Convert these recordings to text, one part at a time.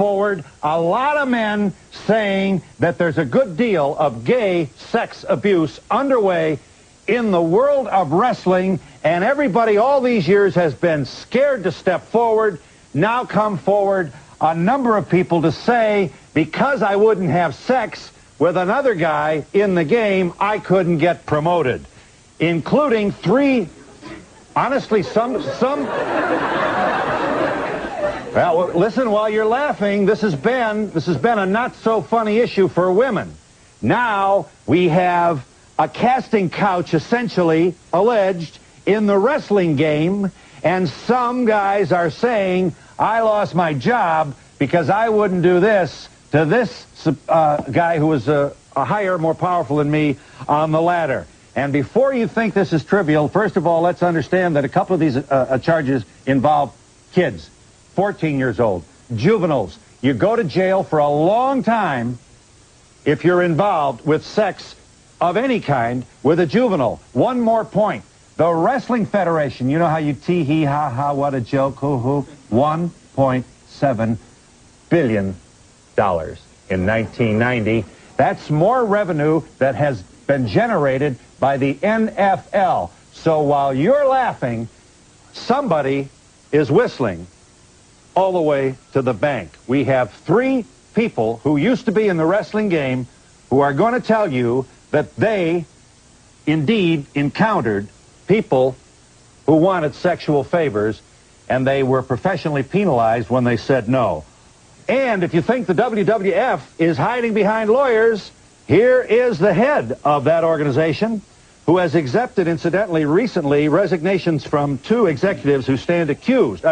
forward a lot of men saying that there's a good deal of gay sex abuse underway in the world of wrestling, and everybody all these years has been scared to step forward. Now come forward a number of people to say, because I wouldn't have sex with another guy in the game, I couldn't get promoted, including three, honestly, some... Well, listen, while you're laughing, this has been a not-so-funny issue for women. Now we have a casting couch, essentially, alleged, in the wrestling game, and some guys are saying, I lost my job because I wouldn't do this to this guy who was a higher, more powerful than me on the ladder. And before you think this is trivial, first of all, let's understand that a couple of these charges involve kids, 14 years old, juveniles. You go to jail for a long time if you're involved with sex of any kind with a juvenile. One more point. The Wrestling Federation, you know how you tee-hee, ha-ha, what a joke, hoo-hoo, $1.7 billion in 1990. That's more revenue that has been generated by the NFL. So while you're laughing, somebody is whistling all the way to the bank. We have three people who used to be in the wrestling game who are going to tell you that they indeed encountered people who wanted sexual favors, and they were professionally penalized when they said no. And if you think the WWF is hiding behind lawyers, here is the head of that organization, who has accepted, incidentally, recently, resignations from two executives who stand accused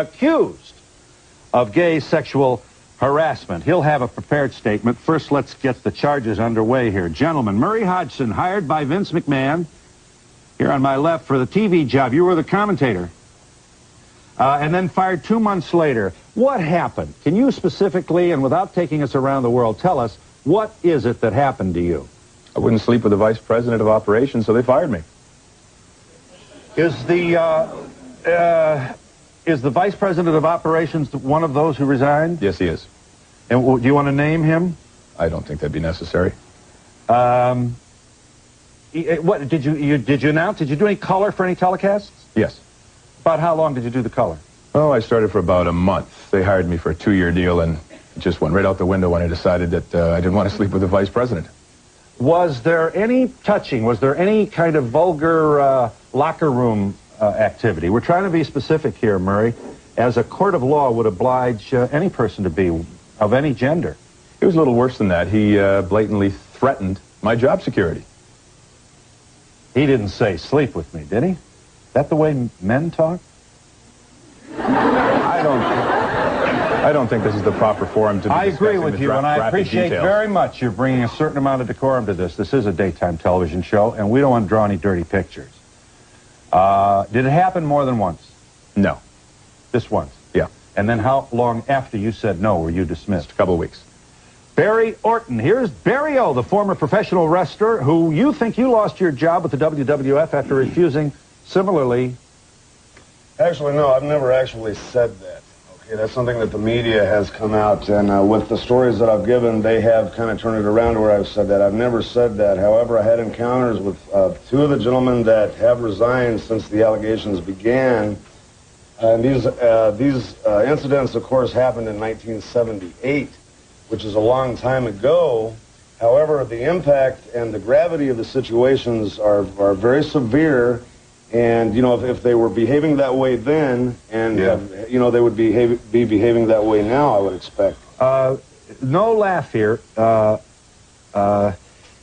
of gay sexual harassment. He'll have a prepared statement. First, let's get the charges underway here. Gentlemen, Murray Hodgson, hired by Vince McMahon, here on my left, for the TV job. You were the commentator. And then fired 2 months later. What happened? Can you specifically, and without taking us around the world, tell us, what is it that happened to you? I wouldn't sleep with the vice president of operations, so they fired me. Is the vice president of operations one of those who resigned? Yes, he is. And do you want to name him? I don't think that'd be necessary. What did you announce? Did you do any color for any telecasts? Yes. About how long did you do the color? Oh, I started for about a month. They hired me for a 2-year deal, and it just went right out the window when I decided that I didn't want to sleep with the vice president. Was there any touching? Was there any kind of vulgar locker room activity? We're trying to be specific here, Murray, as a court of law would oblige any person to be of any gender. It was a little worse than that. He blatantly threatened my job security. He didn't say sleep with me, did he? Is that the way men talk? I don't think this is the proper forum to be I agree with you, and I appreciate details. very much you're bringing a certain amount of decorum to this. This is a daytime television show, and we don't want to draw any dirty pictures. Did it happen more than once? No. Just once? Yeah. And then how long after you said no were you dismissed? Just a couple of weeks. Barry Orton. Here's Barry O, the former professional wrestler, who you think you lost your job with the WWF after refusing similarly. Actually, no, I've never actually said that. Okay, that's something that the media has come out, and with the stories that I've given, they have kind of turned it around to where I've said that. I've never said that. However, I had encounters with two of the gentlemen that have resigned since the allegations began. And these incidents, of course, happened in 1978, which is a long time ago. However, the impact and the gravity of the situations are very severe. And, you know, if they were behaving that way then, and, you know, they would be behaving that way now, I would expect. No laugh here.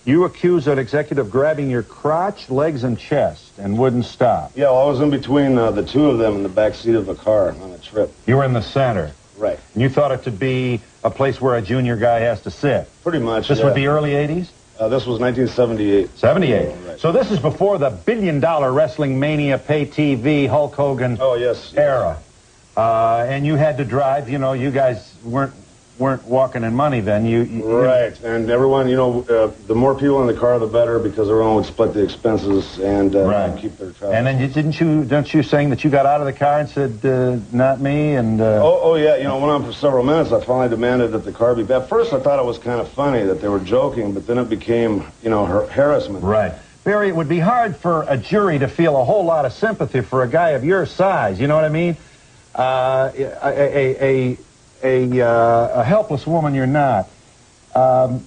You accused an executive of grabbing your crotch, legs, and chest and wouldn't stop. Yeah, well, I was in between the two of them in the back seat of a car on a trip. You were in the center. Right. And you thought it to be a place where a junior guy has to sit. Pretty much, This would be early 80s? This was 1978. 78. Right. So this is before the billion-dollar Wrestling Mania pay TV Hulk Hogan yes. era. And you had to drive, you know, you guys weren't weren't walking in money then. Right, and everyone, you know, the more people in the car, the better, because everyone would split the expenses and keep their car. And then don't you saying that you got out of the car and said, not me, and... Oh, yeah, you know, went on for several minutes. I finally demanded that the car be... At first, I thought it was kind of funny that they were joking, but then it became, you know, harassment. Right. Barry, it would be hard for a jury to feel a whole lot of sympathy for a guy of your size, you know what I mean? A helpless woman you're not. How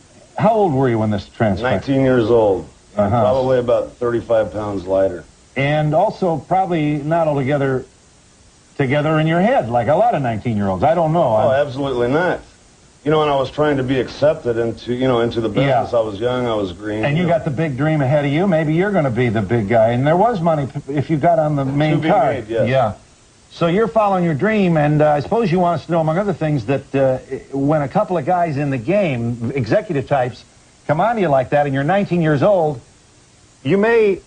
old were you when this transpired? 19 years old. Probably about 35 pounds lighter. And also probably not altogether together in your head, like a lot of 19-year-olds. I don't know. Oh, absolutely not. You know, and I was trying to be accepted into, you know, into the business. Yeah. I was young, I was green. And you got the big dream ahead of you. Maybe you're going to be the big guy. And there was money if you got on the main card. Made, yes. Yeah. So you're following your dream, and I suppose you want us to know, among other things, that when a couple of guys in the game, executive types, come on to you like that, and you're 19 years old, you may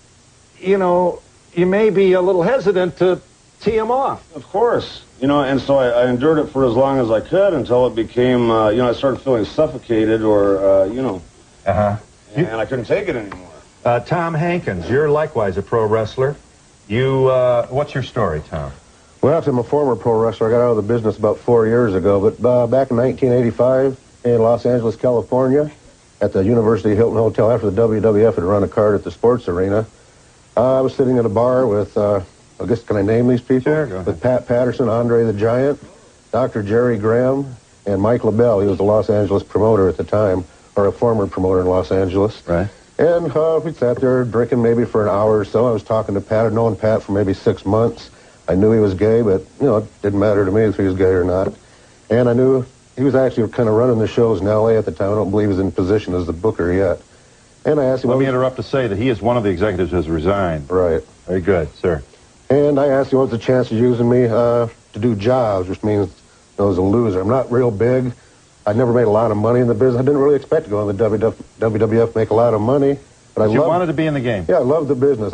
be a little hesitant to tee them off. Of course. You know, and so I endured it for as long as I could until it became, you know, I started feeling suffocated or, you know, and I couldn't take it anymore. Tom Hankins, you're likewise a pro wrestler. What's your story, Tom? Well, I'm a former pro wrestler. I got out of the business about 4 years ago, but back in 1985 in Los Angeles, California, at the University Hilton Hotel, after the WWF had run a card at the sports arena, I was sitting at a bar with, I guess, can I name these people? Sure, go ahead. With Pat Patterson, Andre the Giant, Dr. Jerry Graham, and Mike LaBelle. He was the Los Angeles promoter at the time, or a former promoter in Los Angeles. Right. And we sat there drinking maybe for an hour or so. I was talking to Pat. I'd known Pat for maybe 6 months. I knew he was gay, but, you know, it didn't matter to me if he was gay or not. And I knew he was actually kind of running the shows in L.A. at the time. I don't believe he was in position as the booker yet. And I asked him... Let me interrupt to say that he is one of the executives who has resigned. Right. Very good, sir. And I asked him what was the chance of using me to do jobs, which means I was a loser. I'm not real big. I never made a lot of money in the business. I didn't really expect to go in the WWF, make a lot of money. But you wanted to be in the game? Yeah, I loved the business.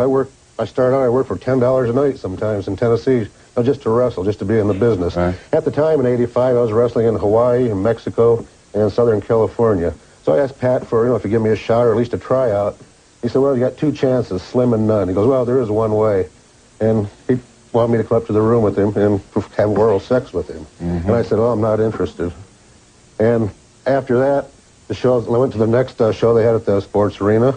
I started out, I worked for $10 a night sometimes in Tennessee, not just to wrestle, just to be in the business. Right. At the time, in '85, I was wrestling in Hawaii, and Mexico, and Southern California. So I asked Pat for, if you give me a shot or at least a tryout. He said, well, you got 2 chances, slim and none. He goes, well, there is one way. And he wanted me to come up to the room with him and have oral sex with him. And I said, oh, I'm not interested. And after that, I went to the next show they had at the sports arena.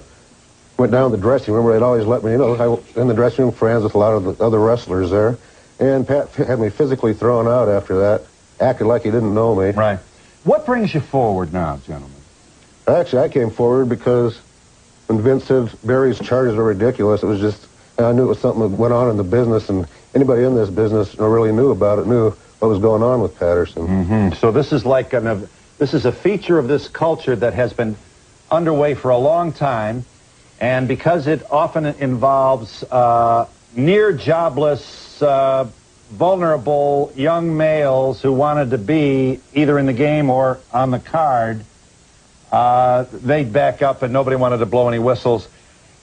Went down to the dressing room where they'd always let me, I was in the dressing room, friends with a lot of the other wrestlers there. And Pat had me physically thrown out after that, acted like he didn't know me. Right. What brings you forward now, gentlemen? Actually, I came forward because when Vince said Barry's charges are ridiculous, it was just, I knew it was something that went on in the business, and anybody in this business really knew about it, knew what was going on with Patterson. So this is like this is a feature of this culture that has been underway for a long time. And because it often involves near jobless, vulnerable young males who wanted to be either in the game or on the card, they'd back up and nobody wanted to blow any whistles.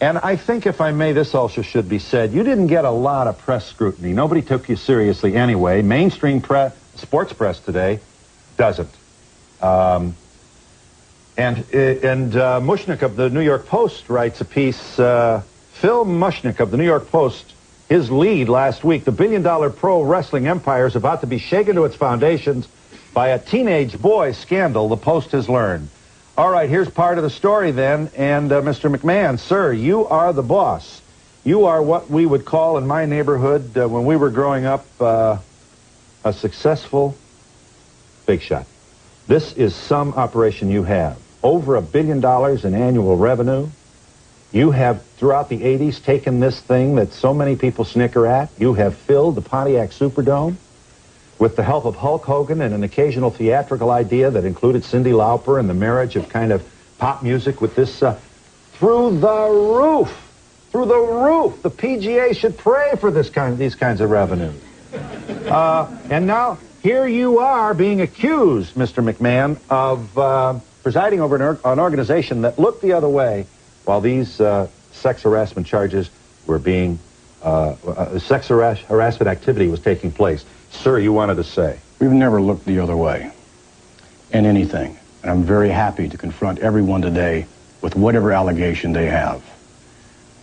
And I think, if I may, this also should be said, you didn't get a lot of press scrutiny. Nobody took you seriously anyway. Mainstream sports press today doesn't. And Mushnick of the New York Post writes a piece, Phil Mushnick of the New York Post, his lead last week, the billion-dollar pro wrestling empire is about to be shaken to its foundations by a teenage boy scandal, the Post has learned. All right, here's part of the story then, and Mr. McMahon, sir, you are the boss. You are what we would call in my neighborhood, when we were growing up, a successful big shot. This is some operation you have. Over $1 billion in annual revenue. You have, throughout the 80s, taken this thing that so many people snicker at. You have filled the Pontiac Superdome with the help of Hulk Hogan and an occasional theatrical idea that included Cyndi Lauper and the marriage of kind of pop music with this through the roof. Through the roof. The PGA should pray for these kinds of revenue. And now, here you are being accused, Mr. McMahon, of presiding over an organization that looked the other way while these sex harassment charges were being, sex harassment activity was taking place. Sir, you wanted to say. We've never looked the other way. in anything. And I'm very happy to confront everyone today with whatever allegation they have.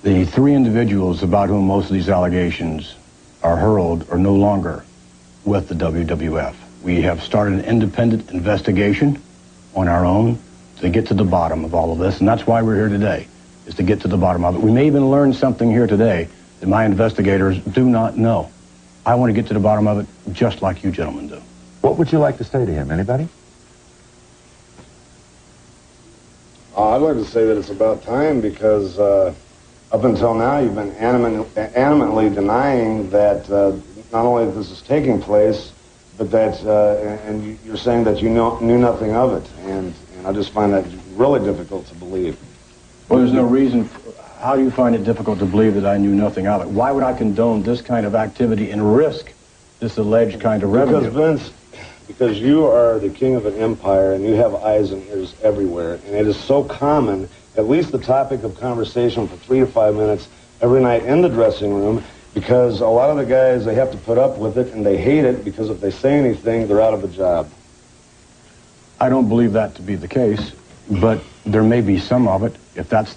The three individuals about whom most of these allegations are hurled are no longer with the WWF. We have started an independent investigation on our own to get to the bottom of all of this, and that's why we're here today, is to get to the bottom of it. We may even learn something here today that my investigators do not know. I want to get to the bottom of it just like you gentlemen do. What would you like to say to him? Anybody? I'd like to say that it's about time, because up until now you've been animately denying that not only that this is taking place, but that, and you're saying that you knew nothing of it, and I just find that really difficult to believe. Well, there's no reason. How do you find it difficult to believe that I knew nothing of it? Why would I condone this kind of activity and risk this alleged kind of revenue? Because, Vince, because you are the king of an empire, and you have eyes and ears everywhere, and it is so common, at least the topic of conversation for 3 to 5 minutes every night in the dressing room, because a lot of the guys, they have to put up with it, and they hate it, because if they say anything, they're out of a job. I don't believe that to be the case, but there may be some of it. If that's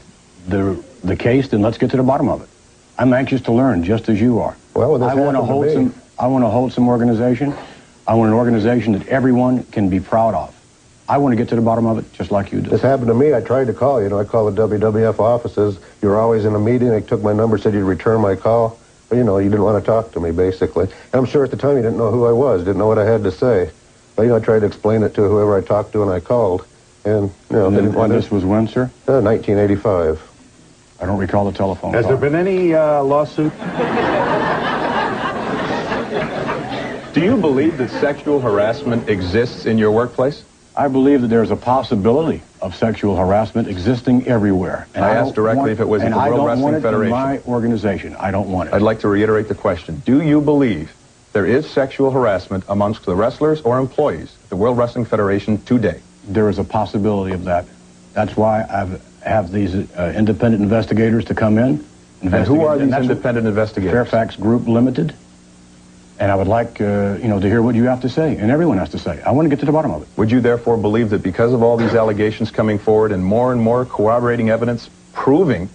the case, then let's get to the bottom of it. I'm anxious to learn, just as you are. Well, when this I want a wholesome organization. I want an organization that everyone can be proud of. I want to get to the bottom of it, just like you do. This happened to me. I tried to call you. I called the WWF offices. You were always in a meeting. They took my number, said you'd return my call. But, you didn't want to talk to me, basically. And I'm sure at the time you didn't know who I was, didn't know what I had to say. But, I tried to explain it to whoever I talked to, and I called. And, they didn't want this was when, sir? 1985. I don't recall the telephone Has call. there been any lawsuit? Do you believe that sexual harassment exists in your workplace? I believe that there's a possibility of sexual harassment existing everywhere. And I asked directly if it was at the World Wrestling Federation. And I don't want it in my organization. I don't want it. I'd like to reiterate the question. Do you believe there is sexual harassment amongst the wrestlers or employees at the World Wrestling Federation today? There is a possibility of that. That's why I have these independent investigators to come in. And who are these independent investigators? Fairfax Group Limited. And I would like, to hear what you have to say, and everyone has to say. I want to get to the bottom of it. Would you therefore believe that because of all these allegations coming forward and more corroborating evidence proving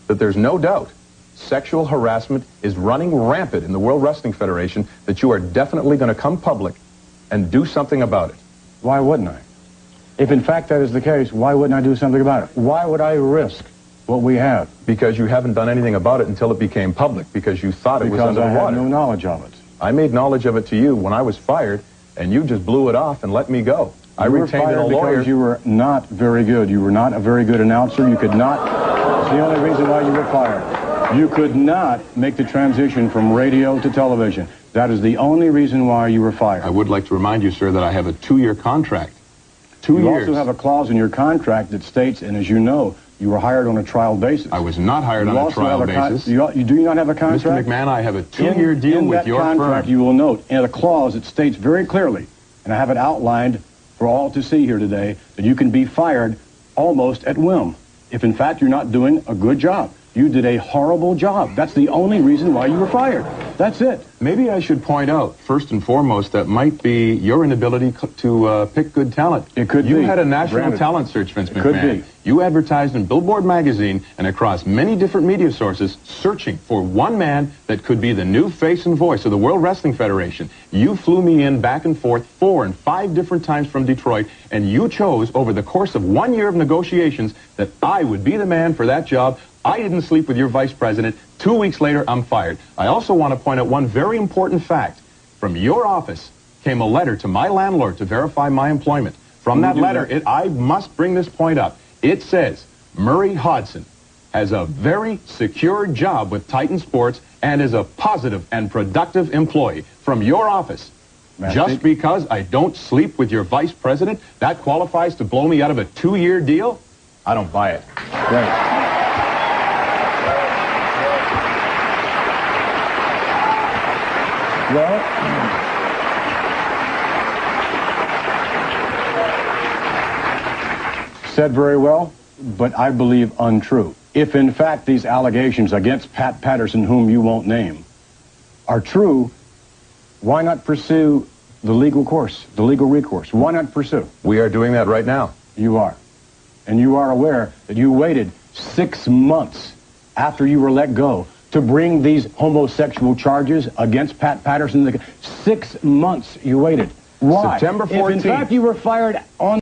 that there's no doubt sexual harassment is running rampant in the World Wrestling Federation, that you are definitely going to come public and do something about it? Why wouldn't I? If in fact that is the case, why wouldn't I do something about it? Why would I risk what we have? Because you haven't done anything about it until it became public, because you thought it was underwater. Because I had no knowledge of it. I made knowledge of it to you when I was fired, and you just blew it off and let me go. I retained a lawyer. Because you were not very good. You were not a very good announcer. You could not. That's the only reason why you were fired. You could not make the transition from radio to television. That is the only reason why you were fired. I would like to remind you, sir, that I have a 2-year contract. 2 years. You also have a clause in your contract that states, and as you know, you were hired on a trial basis. I was not hired on a trial basis. You do not have a contract? Mr. McMahon, I have a 2-year deal with your firm. In that contract, you will note, in a clause, it states very clearly, and I have it outlined for all to see here today, that you can be fired almost at whim if, in fact, you're not doing a good job. You did a horrible job. That's the only reason why you were fired. That's it. Maybe I should point out, first and foremost, that might be your inability to pick good talent. It could be. You had a national talent search, Vince McMahon. Could be. You advertised in Billboard magazine and across many different media sources searching for one man that could be the new face and voice of the World Wrestling Federation. You flew me in back and forth 4 and 5 different times from Detroit, and you chose over the course of 1 year of negotiations that I would be the man for that job. I didn't sleep with your vice president. 2 weeks later, I'm fired. I also want to point out one very important fact. From your office came a letter to my landlord to verify my employment. From that letter, I must bring this point up. It says, Murray Hodson has a very secure job with Titan Sports and is a positive and productive employee. From your office. Just because I don't sleep with your vice president, that qualifies to blow me out of a 2-year deal? I don't buy it. Right. Well, said very well, but I believe untrue. If in fact these allegations against Pat Patterson, whom you won't name, are true, why not pursue the legal course, the legal recourse. Why not pursue? We are doing that right now. You are. And you are aware that you waited 6 months after you were let go to bring these homosexual charges against Pat Patterson. 6 months you waited. Why? September 14th. If in fact you were fired on